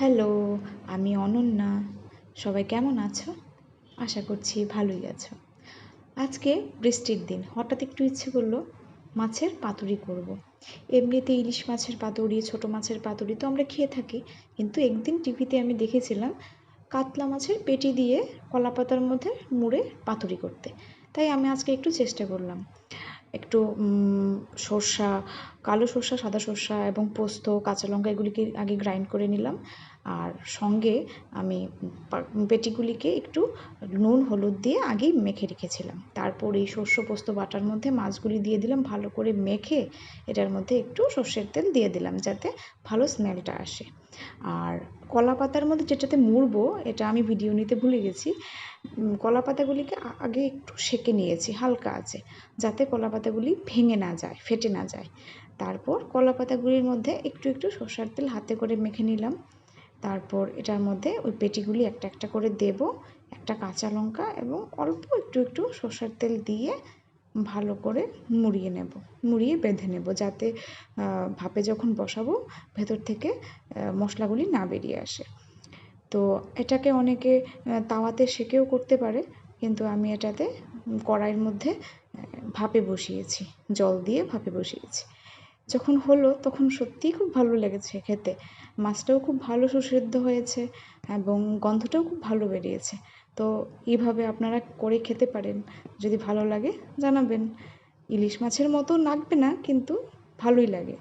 Hello, আমি অনন্যা। সবাই কেমন আছো? আশা করছি ভালোই আছো। আজকে বৃষ্টির দিন, হঠাৎ একটু ইচ্ছে করলো মাছের পাতুরি করব। এমনিতে ইলিশ মাছের পাতুরি, ছোট মাছের পাতুরি তো আমরা খেয়ে থাকি, কিন্তু একদিন টিভিতে আমি দেখেছিলাম কাতলা মাছের পেটি দিয়ে কলাপাতার মধ্যে মুড়ে পাতুরি করতে। তাই আমি আজকে একটু চেষ্টা করলাম। একটু সর্ষা, কালো সর্ষা, সাদা সর্ষা এবং পোস্ত, কাঁচা লঙ্কা এগুলিকে আগে গ্রাইন্ড করে নিলাম। আর সঙ্গে আমি পেটিগুলিকে একটু নুন হলুদ দিয়ে আগেই মেখে রেখেছিলাম। তারপর এই শস্য পোস্ত বাটার মধ্যে মাছগুলি দিয়ে দিলাম, ভালো করে মেখে এটার মধ্যে একটু সর্ষের তেল দিয়ে দিলাম যাতে ভালো স্মেলটা আসে। আর কলা পাতার মধ্যে যেটাতে মুড়বো, এটা আমি ভিডিও নিতে ভুলে গেছি। কলা পাতাগুলিকে আগে একটু সেঁকে নিয়েছি হালকা আঁচে, যাতে কলা পাতাগুলি ভেঙে না যায়, ফেটে না যায়। তারপর কলা পাতাগুলির মধ্যে একটু একটু সর্ষের তেল হাতে করে মেখে নিলাম। তারপর এটার মধ্যে ওই পেটিগুলি একটা একটা করে দেব, একটা কাঁচা লঙ্কা এবং অল্প একটু একটু সর্ষের তেল দিয়ে ভালো করে মুড়িয়ে নেব, মুড়িয়ে বেঁধে নেব, যাতে ভাপে যখন বসাবো ভেতর থেকে মশলাগুলি না বেরিয়ে আসে। তো এটাকে অনেকে তাওয়াতে সেঁকেও করতে পারে, কিন্তু আমি এটাতে কড়াইয়ের মধ্যে ভাপে বসিয়েছি, জল দিয়ে ভাপে বসিয়েছি। যখন হলো তখন সত্যিই খুব ভালো লেগেছে খেতে। মাছটাও খুব ভালো সুসেদ্ধ হয়েছে এবং গন্ধটাও খুব ভালো বেরিয়েছে। তো এইভাবে আপনারা করে খেতে পারেন। যদি ভালো লাগে জানাবেন। ইলিশ মাছের মতো লাগবে না, কিন্তু ভালোই লাগে।